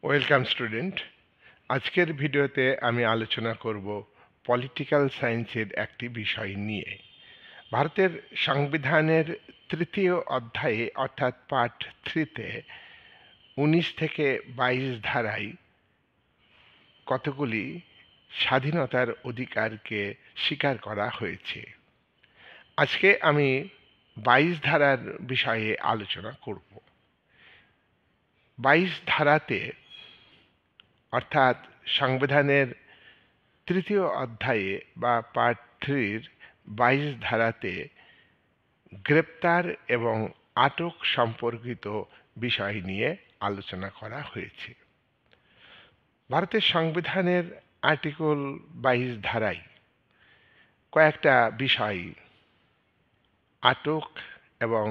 Welcome student. আজকের ভিডিওতে আমি আলোচনা করব পলিটিক্যাল সায়েন্সের একটি বিষয় নিয়ে। ভারতের সংবিধানের তৃতীয় অধ্যায়ে অর্থাৎ পার্ট 3-তে 19 থেকে 22 ধারায় কতগুলি স্বাধীনতার অধিকারকে স্বীকার করা হয়েছে। আজকে আমি 22 ধারার বিষয়ে আলোচনা করব। 22 ধারাতে অর্থাৎ সংবিধানের তৃতীয় অধ্যায়ে বা পার্ট 3-র 22 ধারাতে গ্রেপ্তার এবং আটক সম্পর্কিত বিষয় নিয়ে আলোচনা করা হয়েছে। ভারতের সংবিধানের আর্টিকেল 22 ধারায় কয়েকটা বিষয় আটক এবং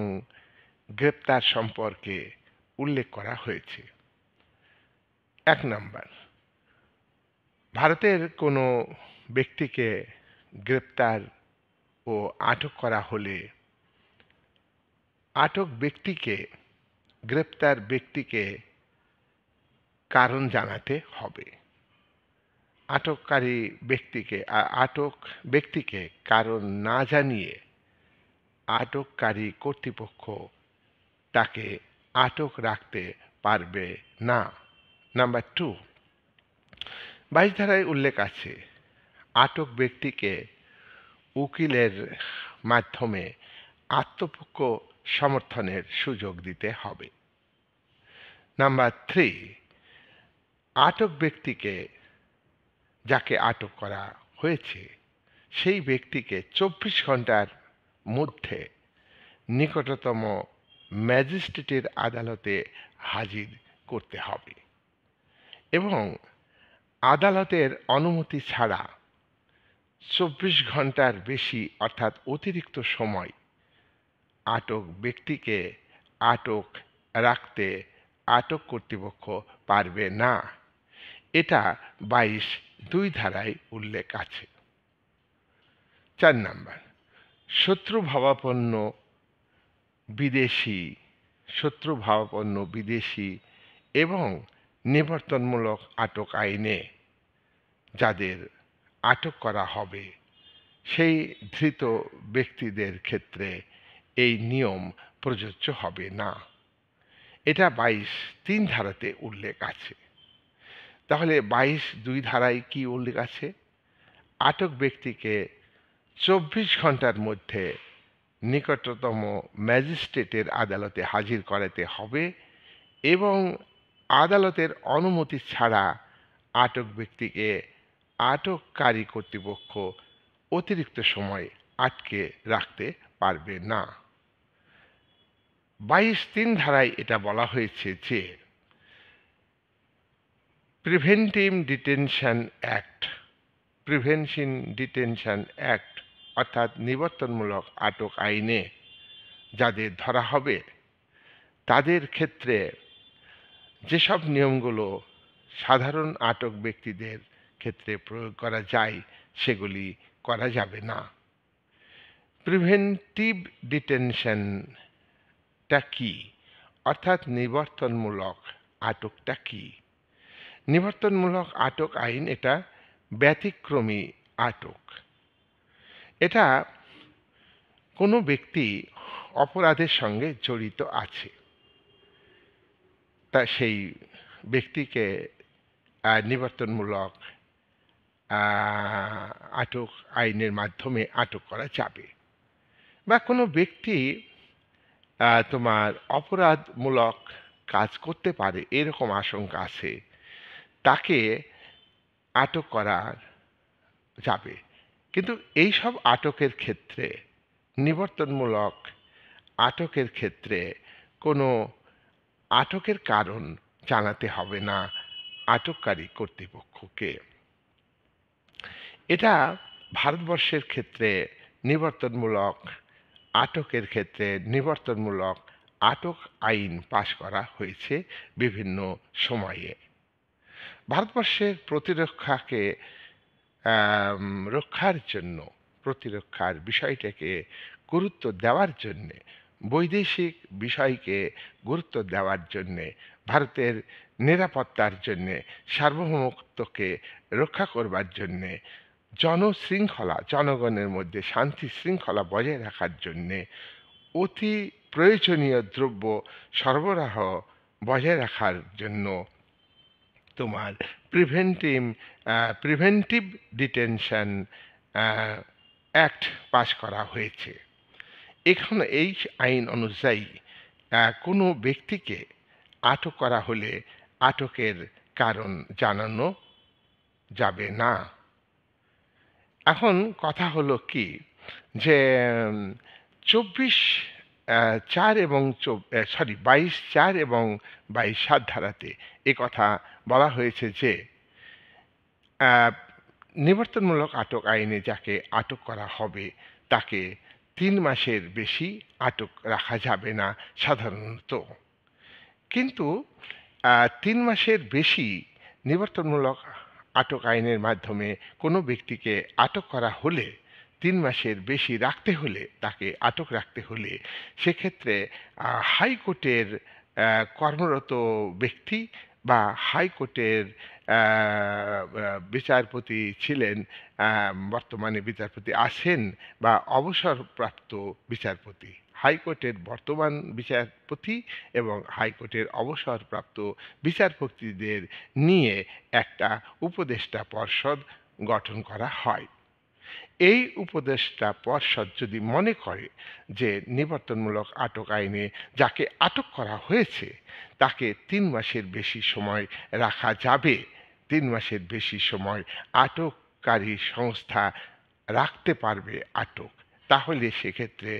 গ্রেপ্তার সম্পর্কে উল্লেখ করা হয়েছে। 1 নম্বর, ভারতের কোনো ব্যক্তিকে গ্রেপ্তার ও আটক করা হলে গ্রেপ্তার ব্যক্তিকে কারণ জানাতে হবে। আটক ব্যক্তিকে কারণ না জানিয়ে আটককারী কর্তৃপক্ষ তাকে আটক রাখতে পারবে না। নাম্বার 2, 22 ধারায় উল্লেখ আছে আটক ব্যক্তিকে উকিলের মাধ্যমে আত্মপক্ষ সমর্থনের সুযোগ দিতে হবে। নাম্বার 3, আটক ব্যক্তিকে, যাকে আটক করা হয়েছে সেই ব্যক্তিকে 24 ঘন্টার মধ্যে নিকটতম ম্যাজিস্ট্রেটের আদালতে হাজির করতে হবে এবং আদালতের অনুমতি ছাড়া 24 ঘন্টার বেশি অর্থাৎ অতিরিক্ত সময় আটক ব্যক্তিকে আটক রাখতে আটক কর্তৃপক্ষ পারবে না। এটা 22(2) ধারায় উল্লেখ আছে। 4 নম্বর, শত্রুভাবাপন্ন বিদেশি এবং নিবর্তনমূলক আটক আইনে যাদের আটক করা হবে সেই ধৃত ব্যক্তিদের ক্ষেত্রে এই নিয়ম প্রযোজ্য হবে না। এটা 22(3) ধারাতে উল্লেখ আছে। তাহলে 22(2) ধারায় কি উল্লেখ আছে? আটক ব্যক্তিকে 24 ঘন্টার মধ্যে নিকটতম ম্যাজিস্ট্রেটের আদালতে হাজির করাতে হবে এবং আদালতের অনুমতি ছাড়া আটক ব্যক্তিকে আটককারী কর্তৃপক্ষ অতিরিক্ত সময় আটকে রাখতে পারবে না। 22(3) ধারায় এটা বলা হয়েছে যে প্রিভেন্টিভ ডিটেনশন অ্যাক্ট অর্থাৎ নিবর্তনমূলক আটক আইনে যাদের ধরা হবে তাদের ক্ষেত্রে যেসব নিয়মগুলো সাধারণ আটক ব্যক্তিদের ক্ষেত্রে প্রয়োগ করা যায় সেগুলি করা যাবে না। প্রিভেন্টিভ ডিটেনশনটা কি, অর্থাৎ নিবর্তনমূলক আটকটা কি? নিবর্তনমূলক আটক আইন এটা ব্যতিক্রমী আটক। এটা কোনো ব্যক্তি অপরাধের সঙ্গে জড়িত আছে, তা সেই ব্যক্তিকে নিবর্তনমূলক আটক আইনের মাধ্যমে আটক করা যাবে। বা কোনো ব্যক্তি তোমার অপরাধমূলক কাজ করতে পারে এরকম আশঙ্কা আছে, তাকে আটক করা যাবে। কিন্তু এই সব আটকের ক্ষেত্রে, নিবর্তনমূলক আটকের ক্ষেত্রে কোনো আটকের কারণ জানাতে হবে না আটককারী কর্তৃপক্ষকে। এটা ভারতবর্ষের ক্ষেত্রে নিবর্তনমূলক আটকের ক্ষেত্রে নিবর্তনমূলক আটক আইন পাশ করা হয়েছে বিভিন্ন সময়ে। ভারতবর্ষের প্রতিরক্ষার বিষয়টাকে গুরুত্ব দেওয়ার জন্যে, বৈদেশিক বিষয়কে গুরুত্ব দেওয়ার জন্যে ভারতের নিরাপত্তার জন্যে, সার্বভৌমত্বকে রক্ষা করবার জন্যে, জনশৃঙ্খলা, জনগণের মধ্যে শান্তি শৃঙ্খলা বজায় রাখার জন্যে অতি প্রয়োজনীয় দ্রব্য সরবরাহ বজায় রাখার জন্য তোমার প্রিভেন্টিভ ডিটেনশন অ্যাক্ট পাশ করা হয়েছে। এখানে এই আইন অনুযায়ী কোনো ব্যক্তিকে আটক করা হলে আটকের কারণ জানানো যাবে না। এখন কথা হলো কি যে 24(4) এবং 22(4) এবং 22(7) ধারাতে এ কথা বলা হয়েছে যে নিবর্তনমূলক আটক আইনে যাকে আটক করা হবে তাকে 3 মাসের বেশি আটক রাখা যাবে না সাধারণত। কিন্তু 3 মাসের বেশি নিবর্তনমূলক আটক আইনের মাধ্যমে কোনো ব্যক্তিকে আটক করা হলে 3 মাসের বেশি রাখতে হলে, তাকে আটক রাখতে হলে, সেক্ষেত্রে হাইকোর্টের কর্মরত ব্যক্তি বা হাইকোর্টের বিচারপতি ছিলেন, বর্তমানে বিচারপতি আছেন, বা অবসরপ্রাপ্ত বিচারপতি, হাইকোর্টের বর্তমান বিচারপতি এবং হাইকোর্টের অবসরপ্রাপ্ত বিচারপতিদের নিয়ে একটা উপদেষ্টা পর্ষদ গঠন করা হয়। এই উপদেষ্টা পর্ষদ যদি মনে করে যে নিবর্তনমূলক আটক আইনে যাকে আটক করা হয়েছে তাকে 3 মাসের বেশি সময় রাখা যাবে, 3 মাসের বেশি সময় আটককারী সংস্থা রাখতে পারবে আটক, তাহলে সেক্ষেত্রে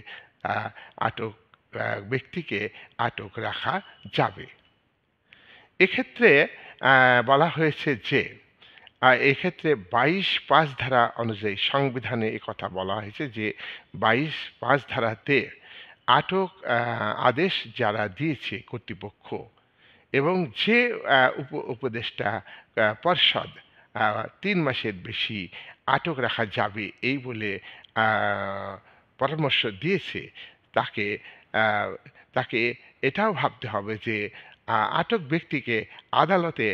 আটক ব্যক্তিকে আটক রাখা যাবে। এক্ষেত্রে বলা হয়েছে যে এক্ষেত্রে 22(5) ধারা অনুযায়ী সংবিধানে একথা বলা হয়েছে যে 22(5) ধারাতে আটক আদেশ যারা দিয়েছে কর্তৃপক্ষ এবং যে উপদেষ্টা পর্ষদ 3 মাসের বেশি আটক রাখা যাবে এই বলে পরামর্শ দিয়েছে, তাকে এটাও ভাবতে হবে যে আটক ব্যক্তিকে আদালতে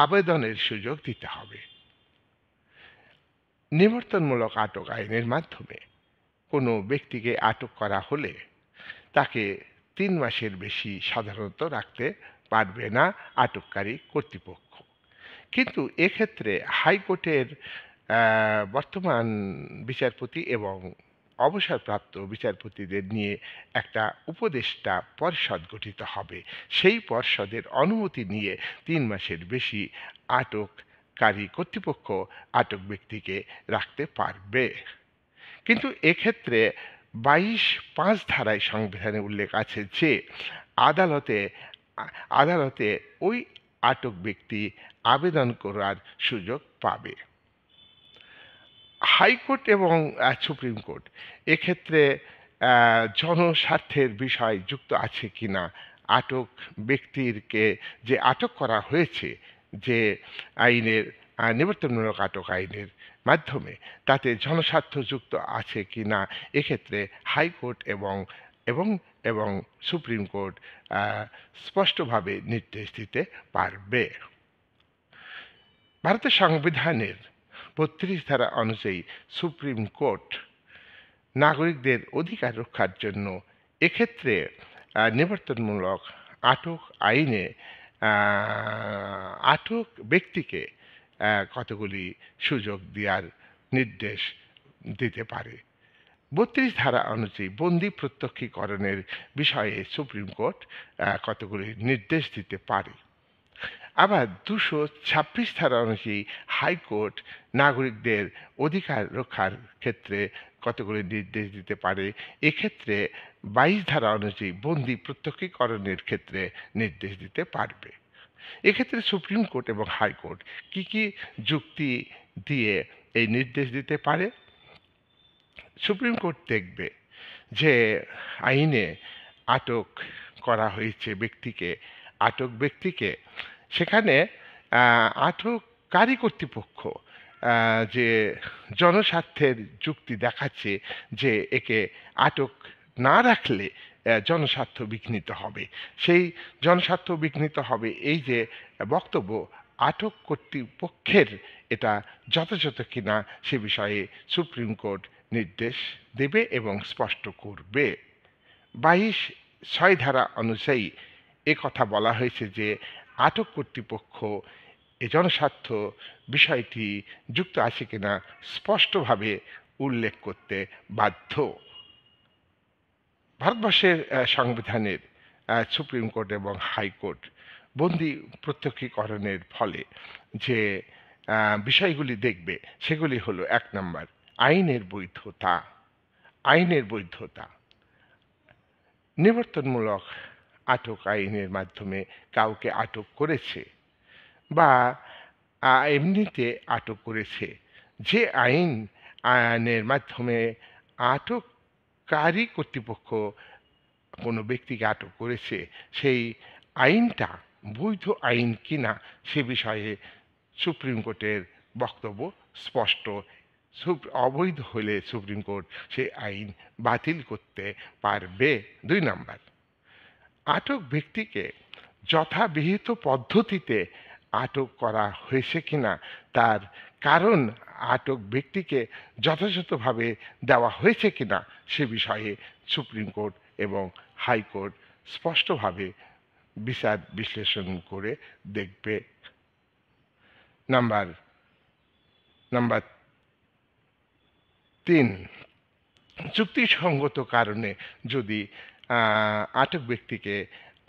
আবেদনের সুযোগ দিতে হবে। নিবর্তনমূলক আটক আইনের মাধ্যমে কোনো ব্যক্তিকে আটক করা হলে তাকে 3 মাসের বেশি সাধারণত রাখতে পারবে না আটককারী কর্তৃপক্ষ। কিন্তু এক্ষেত্রে হাইকোর্টের বর্তমান বিচারপতি এবং অবসরপ্রাপ্ত বিচারপতিদের নিয়ে একটা উপদেষ্টা পর্ষদ গঠিত হবে। সেই পর্ষদের অনুমতি নিয়ে 3 মাসের বেশি আটককারী কর্তৃপক্ষ আটক ব্যক্তিকে রাখতে পারবে। কিন্তু এক্ষেত্রে 22(5) ধারায় সংবিধানে উল্লেখ আছে যে আদালতে ওই আটক ব্যক্তি আবেদন করার সুযোগ পাবে। হাইকোর্ট এবং সুপ্রিম কোর্ট এক্ষেত্রে জনস্বার্থের বিষয় যুক্ত আছে কিনা, আটক ব্যক্তিকে যে আটক করা হয়েছে যে আইনের নিবর্তনমূলক আটক আইনের মাধ্যমে তাতে জনস্বার্থ যুক্ত আছে কিনা, এক্ষেত্রে হাইকোর্ট এবং সুপ্রিম কোর্ট স্পষ্টভাবে নির্দেশ দিতে পারবে। ভারতের সংবিধানের 32 ধারা অনুযায়ী সুপ্রিম কোর্ট নাগরিকদের অধিকার রক্ষার জন্য এক্ষেত্রে নিবর্তনমূলক আটক আইনে আটক ব্যক্তিকে কতগুলি সুযোগ দেওয়ার নির্দেশ দিতে পারে। 32 ধারা অনুযায়ী বন্দি প্রত্যক্ষীকরণের বিষয়ে সুপ্রিম কোর্ট কতগুলি নির্দেশ দিতে পারে। আবার 226 ধারা অনুযায়ী হাইকোর্ট নাগরিকদের অধিকার রক্ষার ক্ষেত্রে কতগুলি নির্দেশ দিতে পারে। এক্ষেত্রে 22 ধারা অনুযায়ী বন্দি প্রত্যক্ষীকরণের ক্ষেত্রে নির্দেশ দিতে পারবে। এক্ষেত্রে সুপ্রিম কোর্ট এবং হাইকোর্ট কি যুক্তি দিয়ে এই নির্দেশ দিতে পারে? সুপ্রিম কোর্ট দেখবে যে আইনে আটক করা হয়েছে আটক ব্যক্তিকে সেখানে আটককারী কর্তৃপক্ষ যে জনস্বার্থের যুক্তি দেখাচ্ছে যে একে আটক না রাখলে জনস্বার্থ বিঘ্নিত হবে। সেই জনস্বার্থ বিঘ্নিত হবে এই যে বক্তব্য আটক কর্তৃপক্ষের এটা যথাযথ কিনা সে বিষয়ে সুপ্রিম কোর্ট নির্দেশ দেবে এবং স্পষ্ট করবে। 22(6) ধারা অনুযায়ী কথা বলা হয়েছে যে আটক কর্তৃপক্ষ এ জনস্বার্থ বিষয়টি যুক্ত আছে কিনা স্পষ্টভাবে উল্লেখ করতে বাধ্য। ভারতবর্ষের সংবিধানের সুপ্রিম কোর্ট এবং হাইকোর্ট বন্দি প্রত্যক্ষীকরণের ফলে যে বিষয়গুলি দেখবে সেগুলি হলো 1 নম্বর আইনের বৈধতা। আইনের বৈধতা নিবর্তনমূলক আটক আইনের মাধ্যমে কাউকে আটক করেছে বা এমনিতে আটক করেছে, যে আইনের মাধ্যমে আটককারী কর্তৃপক্ষ কোনো ব্যক্তিকে আটক করেছে সেই আইনটা বৈধ আইন কিনা সে বিষয়ে সুপ্রিম কোর্টের বক্তব্য স্পষ্ট। অবৈধ হলে সুপ্রিম কোর্ট সেই আইন বাতিল করতে পারবে। 2 নম্বর আটক ব্যক্তিকে যথাবিহিত পদ্ধতিতে আটক করা হয়েছে কিনা তার কারণ আটক ব্যক্তিকে যথাযথভাবে দেওয়া হয়েছে কিনা সে বিষয়ে সুপ্রিম কোর্ট এবং হাইকোর্ট স্পষ্টভাবে বিচার বিশ্লেষণ করে দেখবে। নাম্বার 3 যুক্তিসঙ্গত কারণে যদি আটক ব্যক্তিকে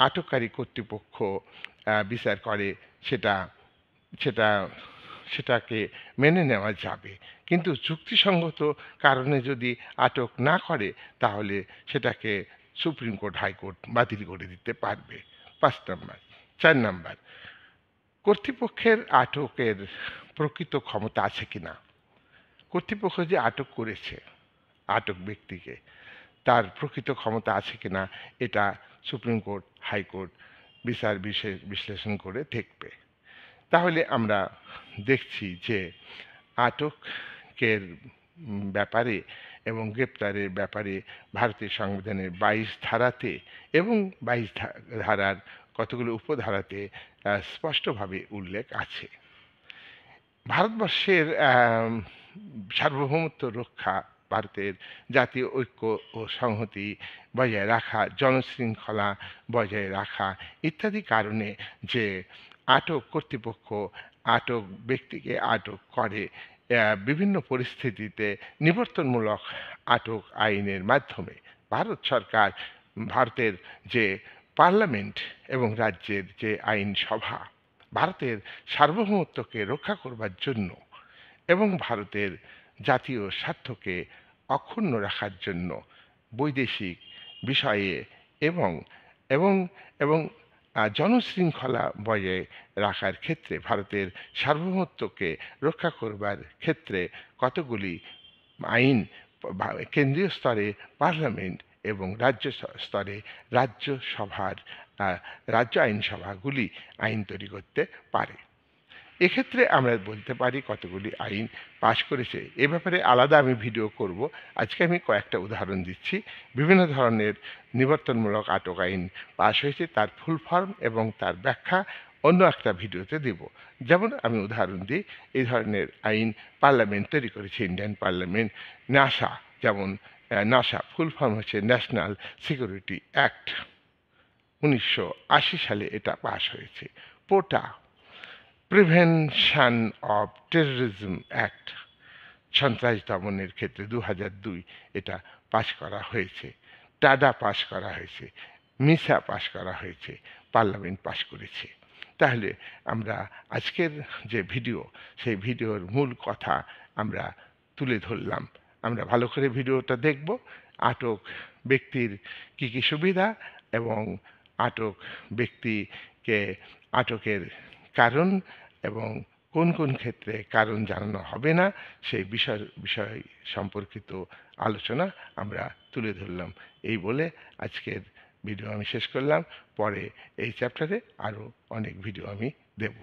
আটককারী কর্তৃপক্ষ বিচার করে সেটাকে মেনে নেওয়া যাবে, কিন্তু যুক্তিসঙ্গত কারণে যদি আটক না করে তাহলে সেটাকে সুপ্রিম কোর্ট হাইকোর্ট বাতিল করে দিতে পারবে। 4 নম্বর কর্তৃপক্ষের আটকের প্রকৃত ক্ষমতা আছে কিনা। কর্তৃপক্ষ যে আটক করেছে আটক ব্যক্তিকে তার প্রকৃত ক্ষমতা আছে কিনা এটা সুপ্রিম কোর্ট হাইকোর্ট বিচার বিশ্লেষণ করে দেখবে। তাহলে আমরা দেখছি যে আটকের ব্যাপারে এবং গ্রেপ্তারের ব্যাপারে ভারতের সংবিধানের 22 ধারাতে এবং 22 ধারার কতগুলো উপধারাতে স্পষ্টভাবে উল্লেখ আছে। ভারতবর্ষের সার্বভৌমত্ব রক্ষা, ভারতের জাতীয় ঐক্য ও সংহতি বজায় রাখা, জনশৃঙ্খলা বজায় রাখা ইত্যাদি কারণে যে আটক কর্তৃপক্ষ আটক ব্যক্তিকে আটক করে বিভিন্ন পরিস্থিতিতে নিবর্তনমূলক আটক আইনের মাধ্যমে ভারত সরকার, ভারতের যে পার্লামেন্ট এবং রাজ্যের যে আইনসভা ভারতের সার্বভৌমত্বকে রক্ষা করবার জন্য এবং ভারতের জাতীয় স্বার্থকে অক্ষুণ্ণ রাখার জন্য বৈদেশিক বিষয়ে এবং এবং এবং জনশৃঙ্খলা বজায় রাখার ক্ষেত্রে ভারতের সার্বভৌমত্বকে রক্ষা করবার ক্ষেত্রে কতগুলি আইন কেন্দ্রীয় স্তরে পার্লামেন্ট এবং রাজ্য স্তরে রাজ্য আইনসভাগুলি আইন তৈরি করতে পারে। এক্ষেত্রে আমরা বলতে পারি কতগুলি আইন পাশ করেছে। এ ব্যাপারে আলাদা আমি ভিডিও করব। আজকে আমি কয়েকটা উদাহরণ দিচ্ছি। বিভিন্ন ধরনের নিবর্তনমূলক আটক আইন পাশ হয়েছে, তার ফুল ফর্ম এবং তার ব্যাখ্যা অন্য একটা ভিডিওতে দেব। যেমন আমি উদাহরণ দিই, এই ধরনের আইন পার্লামেন্ট তৈরি করেছে, ইন্ডিয়ান পার্লামেন্ট। নাসা, যেমন নাসা ফুল ফর্ম হচ্ছে ন্যাশনাল সিকিউরিটি অ্যাক্ট, 1980 সালে এটা পাশ হয়েছে। পোটা, প্রিভেনশন অফ টেররিজম অ্যাক্ট, সন্ত্রাস দমনের ক্ষেত্রে 2002 এটা পাশ করা হয়েছে। টাডা পাশ করা হয়েছে, মিসা পাশ করা হয়েছে, পার্লামেন্ট পাশ করেছে। তাহলে আমরা আজকের যে ভিডিও সেই ভিডিওর মূল কথা আমরা তুলে ধরলাম। আমরা ভালো করে ভিডিওটা দেখব। আটক ব্যক্তির কি কি সুবিধা এবং আটক ব্যক্তিকে আটকের কারণ এবং কোন কোন ক্ষেত্রে কারণ জানানো হবে না সেই বিষয় সম্পর্কিত আলোচনা আমরা তুলে ধরলাম। এই বলে আজকের ভিডিও আমি শেষ করলাম। পরে এই চ্যাপ্টারে আরও অনেক ভিডিও আমি দেব।